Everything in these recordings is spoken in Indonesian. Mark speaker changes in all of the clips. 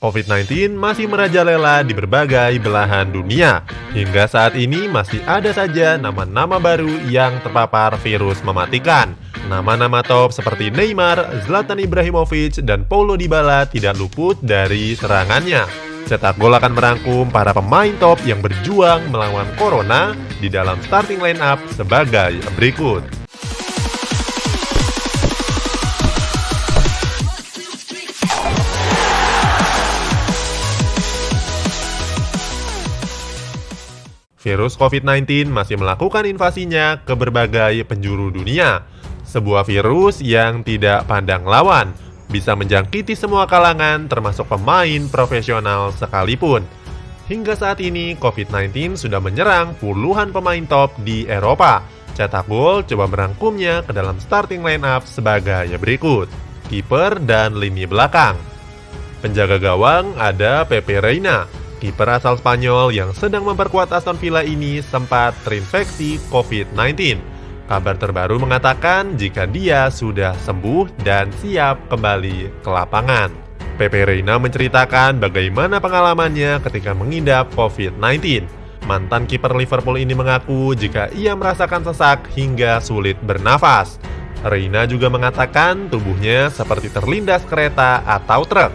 Speaker 1: COVID-19 masih merajalela di berbagai belahan dunia. Hingga saat ini masih ada saja nama-nama baru yang terpapar virus mematikan. Nama-nama top seperti Neymar, Zlatan Ibrahimovic, dan Paulo Dybala tidak luput dari serangannya. Cetak Gol akan merangkum para pemain top yang berjuang melawan Corona di dalam starting line-up sebagai berikut. Virus COVID-19 masih melakukan invasinya ke berbagai penjuru dunia. Sebuah virus yang tidak pandang lawan, bisa menjangkiti semua kalangan termasuk pemain profesional sekalipun. Hingga saat ini, COVID-19 sudah menyerang puluhan pemain top di Eropa. Cetak Gol coba merangkumnya ke dalam starting line-up sebagai berikut. Kiper dan lini belakang. Penjaga gawang ada Pepe Reina. Kiper asal Spanyol yang sedang memperkuat Aston Villa ini sempat terinfeksi COVID-19. Kabar terbaru mengatakan jika dia sudah sembuh dan siap kembali ke lapangan. Pepe Reina menceritakan bagaimana pengalamannya ketika mengidap COVID-19. Mantan kiper Liverpool ini mengaku jika ia merasakan sesak hingga sulit bernafas. Reina juga mengatakan tubuhnya seperti terlindas kereta atau truk.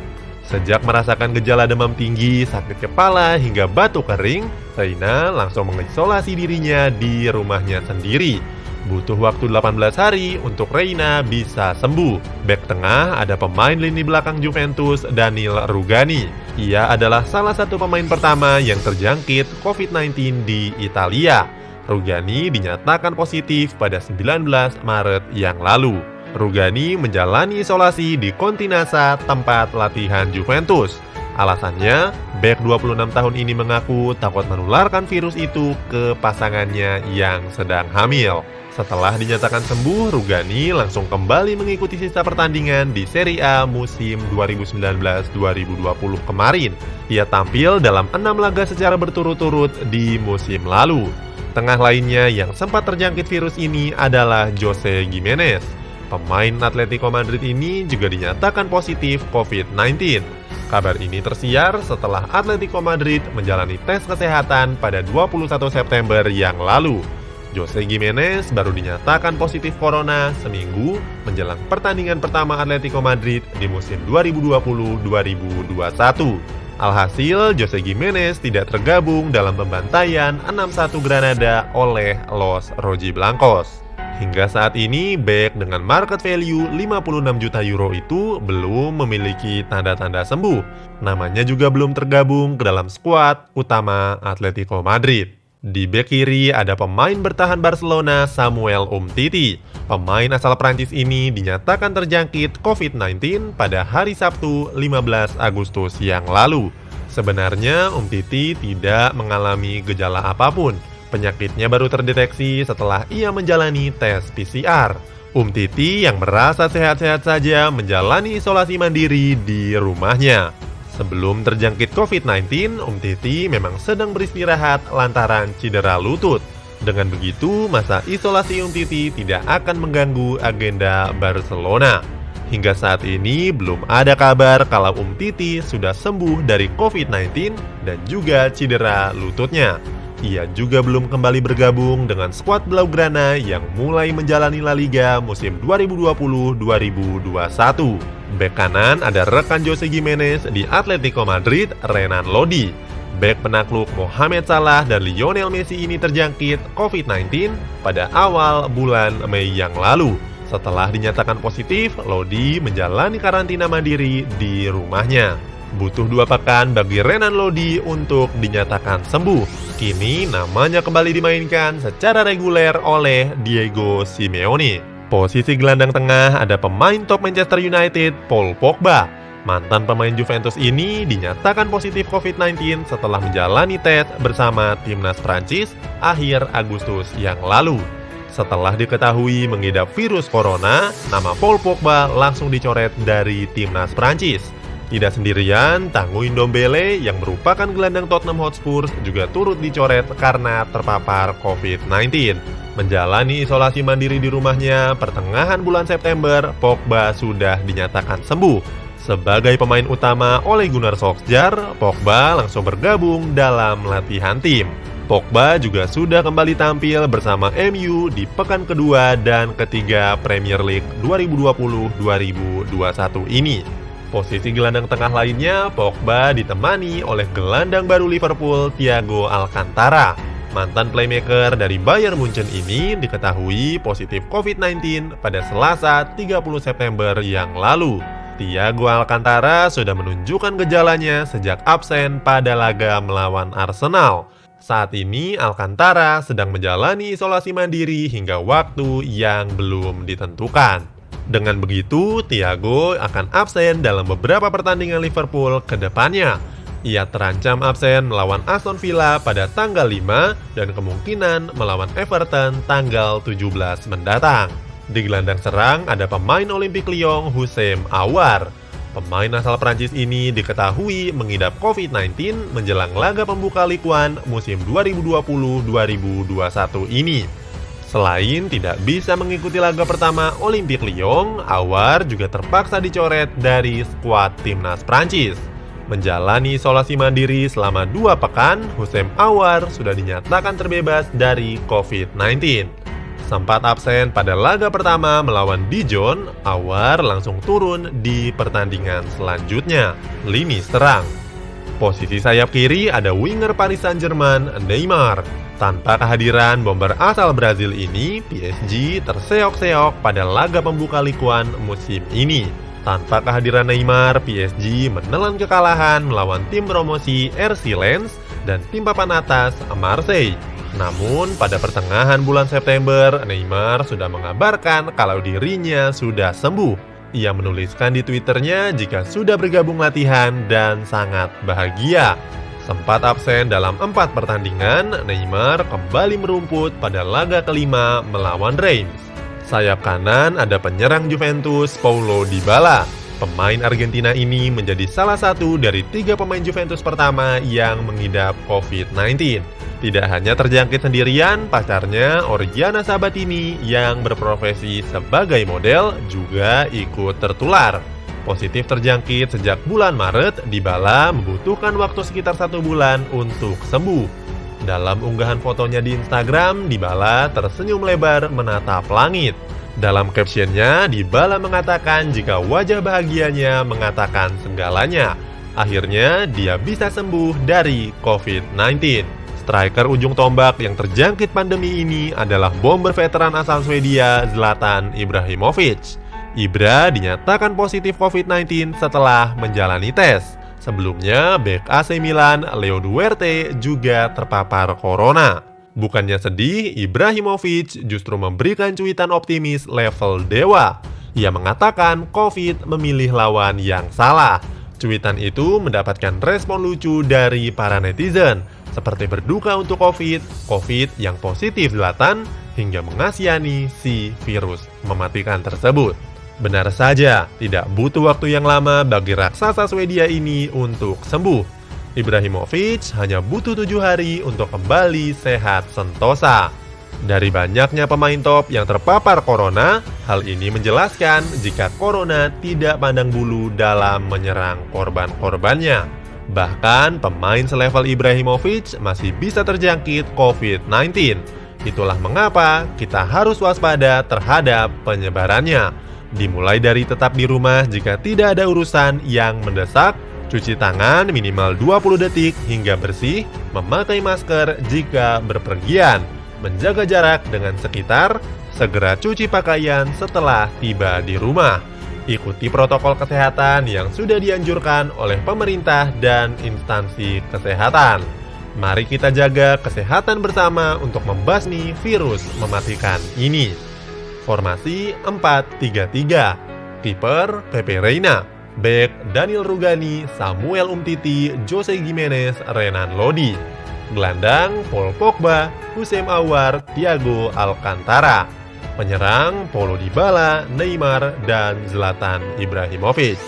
Speaker 1: Sejak merasakan gejala demam tinggi, sakit kepala, hingga batuk kering, Reina langsung mengisolasi dirinya di rumahnya sendiri. Butuh waktu 18 hari untuk Reina bisa sembuh. Bek tengah ada pemain lini belakang Juventus, Daniel Rugani. Ia adalah salah satu pemain pertama yang terjangkit COVID-19 di Italia. Rugani dinyatakan positif pada 19 Maret yang lalu. Rugani menjalani isolasi di Continassa, tempat latihan Juventus. Alasannya, bek 26 tahun ini mengaku takut menularkan virus itu ke pasangannya yang sedang hamil. Setelah dinyatakan sembuh, Rugani langsung kembali mengikuti sisa pertandingan di Serie A musim 2019-2020 kemarin. Ia tampil dalam 6 laga secara berturut-turut di musim lalu. Tengah lainnya yang sempat terjangkit virus ini adalah Jose Gimenez. Pemain Atletico Madrid ini juga dinyatakan positif COVID-19. Kabar ini tersiar setelah Atletico Madrid menjalani tes kesehatan pada 21 September yang lalu. Jose Gimenez baru dinyatakan positif corona seminggu menjelang pertandingan pertama Atletico Madrid di musim 2020-2021. Alhasil, Jose Gimenez tidak tergabung dalam pembantaian 6-1 Granada oleh Los Rojiblancos. Hingga saat ini, bek dengan market value 56 juta euro itu belum memiliki tanda-tanda sembuh. Namanya juga belum tergabung ke dalam skuad utama Atletico Madrid. Di bek kiri ada pemain bertahan Barcelona Samuel Umtiti. Pemain asal Prancis ini dinyatakan terjangkit COVID-19 pada hari Sabtu 15 Agustus yang lalu. Sebenarnya Umtiti tidak mengalami gejala apapun. Penyakitnya baru terdeteksi setelah ia menjalani tes PCR. Umtiti yang merasa sehat-sehat saja menjalani isolasi mandiri di rumahnya. Sebelum terjangkit COVID-19, Umtiti memang sedang beristirahat lantaran cedera lutut. Dengan begitu, masa isolasi Umtiti tidak akan mengganggu agenda Barcelona. Hingga saat ini belum ada kabar kalau Umtiti sudah sembuh dari COVID-19 dan juga cedera lututnya. Ia juga belum kembali bergabung dengan skuad Blaugrana yang mulai menjalani La Liga musim 2020-2021. Bek kanan ada rekan Jose Gimenez di Atletico Madrid, Renan Lodi. Bek penakluk Mohamed Salah dan Lionel Messi ini terjangkit COVID-19 pada awal bulan Mei yang lalu. Setelah dinyatakan positif, Lodi menjalani karantina mandiri di rumahnya. Butuh 2 pekan bagi Renan Lodi untuk dinyatakan sembuh. Kini namanya kembali dimainkan secara reguler oleh Diego Simeone. Posisi gelandang tengah ada pemain top Manchester United, Paul Pogba. Mantan pemain Juventus ini dinyatakan positif COVID-19 setelah menjalani tes bersama timnas Prancis akhir Agustus yang lalu. Setelah diketahui mengidap virus corona, nama Paul Pogba langsung dicoret dari timnas Prancis. Tidak sendirian, Tanguy Ndombele yang merupakan gelandang Tottenham Hotspur juga turut dicoret karena terpapar COVID-19. Menjalani isolasi mandiri di rumahnya, pertengahan bulan September, Pogba sudah dinyatakan sembuh. Sebagai pemain utama Ole Gunnar Solskjaer, Pogba langsung bergabung dalam latihan tim. Pogba juga sudah kembali tampil bersama MU di pekan kedua dan ketiga Premier League 2020-2021 ini. Posisi gelandang tengah lainnya, Pogba ditemani oleh gelandang baru Liverpool, Thiago Alcantara. Mantan playmaker dari Bayern Munchen ini diketahui positif COVID-19 pada Selasa 30 September yang lalu. Thiago Alcantara sudah menunjukkan gejalanya sejak absen pada laga melawan Arsenal. Saat ini Alcantara sedang menjalani isolasi mandiri hingga waktu yang belum ditentukan. Dengan begitu, Thiago akan absen dalam beberapa pertandingan Liverpool ke depannya. Ia terancam absen melawan Aston Villa pada tanggal 5 dan kemungkinan melawan Everton tanggal 17 mendatang. Di gelandang serang ada pemain Olympique Lyon Houssem Aouar. Pemain asal Prancis ini diketahui mengidap COVID-19 menjelang laga pembuka Ligue 1 musim 2020-2021 ini. Selain tidak bisa mengikuti laga pertama Olympique Lyon, Aouar juga terpaksa dicoret dari skuad timnas Prancis. Menjalani isolasi mandiri selama 2 pekan, Houssem Aouar sudah dinyatakan terbebas dari COVID-19. Sempat absen pada laga pertama melawan Dijon, Aouar langsung turun di pertandingan selanjutnya. Lini serang. Posisi sayap kiri ada winger Paris Saint-Germain, Neymar. Tanpa kehadiran bomber asal Brazil ini, PSG terseok-seok pada laga pembuka Ligue 1 musim ini. Tanpa kehadiran Neymar, PSG menelan kekalahan melawan tim promosi RC Lens dan tim papan atas Marseille. Namun, pada pertengahan bulan September, Neymar sudah mengabarkan kalau dirinya sudah sembuh. Ia menuliskan di Twitternya jika sudah bergabung latihan dan sangat bahagia. Sempat absen dalam 4 pertandingan, Neymar kembali merumput pada laga kelima melawan Reims. Sayap kanan ada penyerang Juventus Paulo Dybala. Pemain Argentina ini menjadi salah satu dari 3 pemain Juventus pertama yang mengidap COVID-19. Tidak hanya terjangkit sendirian, pacarnya Oriana Sabatini yang berprofesi sebagai model juga ikut tertular. Positif terjangkit sejak bulan Maret, Dybala membutuhkan waktu sekitar 1 bulan untuk sembuh. Dalam unggahan fotonya di Instagram, Dybala tersenyum lebar menatap langit. Dalam captionnya, Dybala mengatakan jika wajah bahagianya mengatakan segalanya. Akhirnya, dia bisa sembuh dari COVID-19. Striker ujung tombak yang terjangkit pandemi ini adalah bomber veteran asal Swedia, Zlatan Ibrahimovic. Ibra dinyatakan positif COVID-19 setelah menjalani tes. Sebelumnya, bek AC Milan, Leo Duarte juga terpapar corona. Bukannya sedih, Ibrahimovic justru memberikan cuitan optimis level dewa. Ia mengatakan COVID memilih lawan yang salah. Cuitan itu mendapatkan respon lucu dari para netizen, seperti berduka untuk COVID yang positif Zlatan, hingga mengasihani si virus mematikan tersebut. Benar saja, tidak butuh waktu yang lama bagi raksasa Swedia ini untuk sembuh. Ibrahimovic hanya butuh 7 hari untuk kembali sehat sentosa. Dari banyaknya pemain top yang terpapar corona, hal ini menjelaskan jika corona tidak pandang bulu dalam menyerang korban-korbannya. Bahkan pemain selevel Ibrahimovic masih bisa terjangkit COVID-19. Itulah mengapa kita harus waspada terhadap penyebarannya. Dimulai dari tetap di rumah jika tidak ada urusan yang mendesak, cuci tangan minimal 20 detik hingga bersih, memakai masker jika berpergian, menjaga jarak dengan sekitar, segera cuci pakaian setelah tiba di rumah. Ikuti protokol kesehatan yang sudah dianjurkan oleh pemerintah dan instansi kesehatan. Mari kita jaga kesehatan bersama untuk membasmi virus mematikan ini. Formasi 4-3-3. Kiper Pepe Reina. Bek Daniel Rugani, Samuel Umtiti, Jose Gimenez, Renan Lodi. Gelandang Paul Pogba, Houssem Aouar, Thiago Alcantara. Penyerang Paulo Dybala, Neymar, dan Zlatan Ibrahimovic.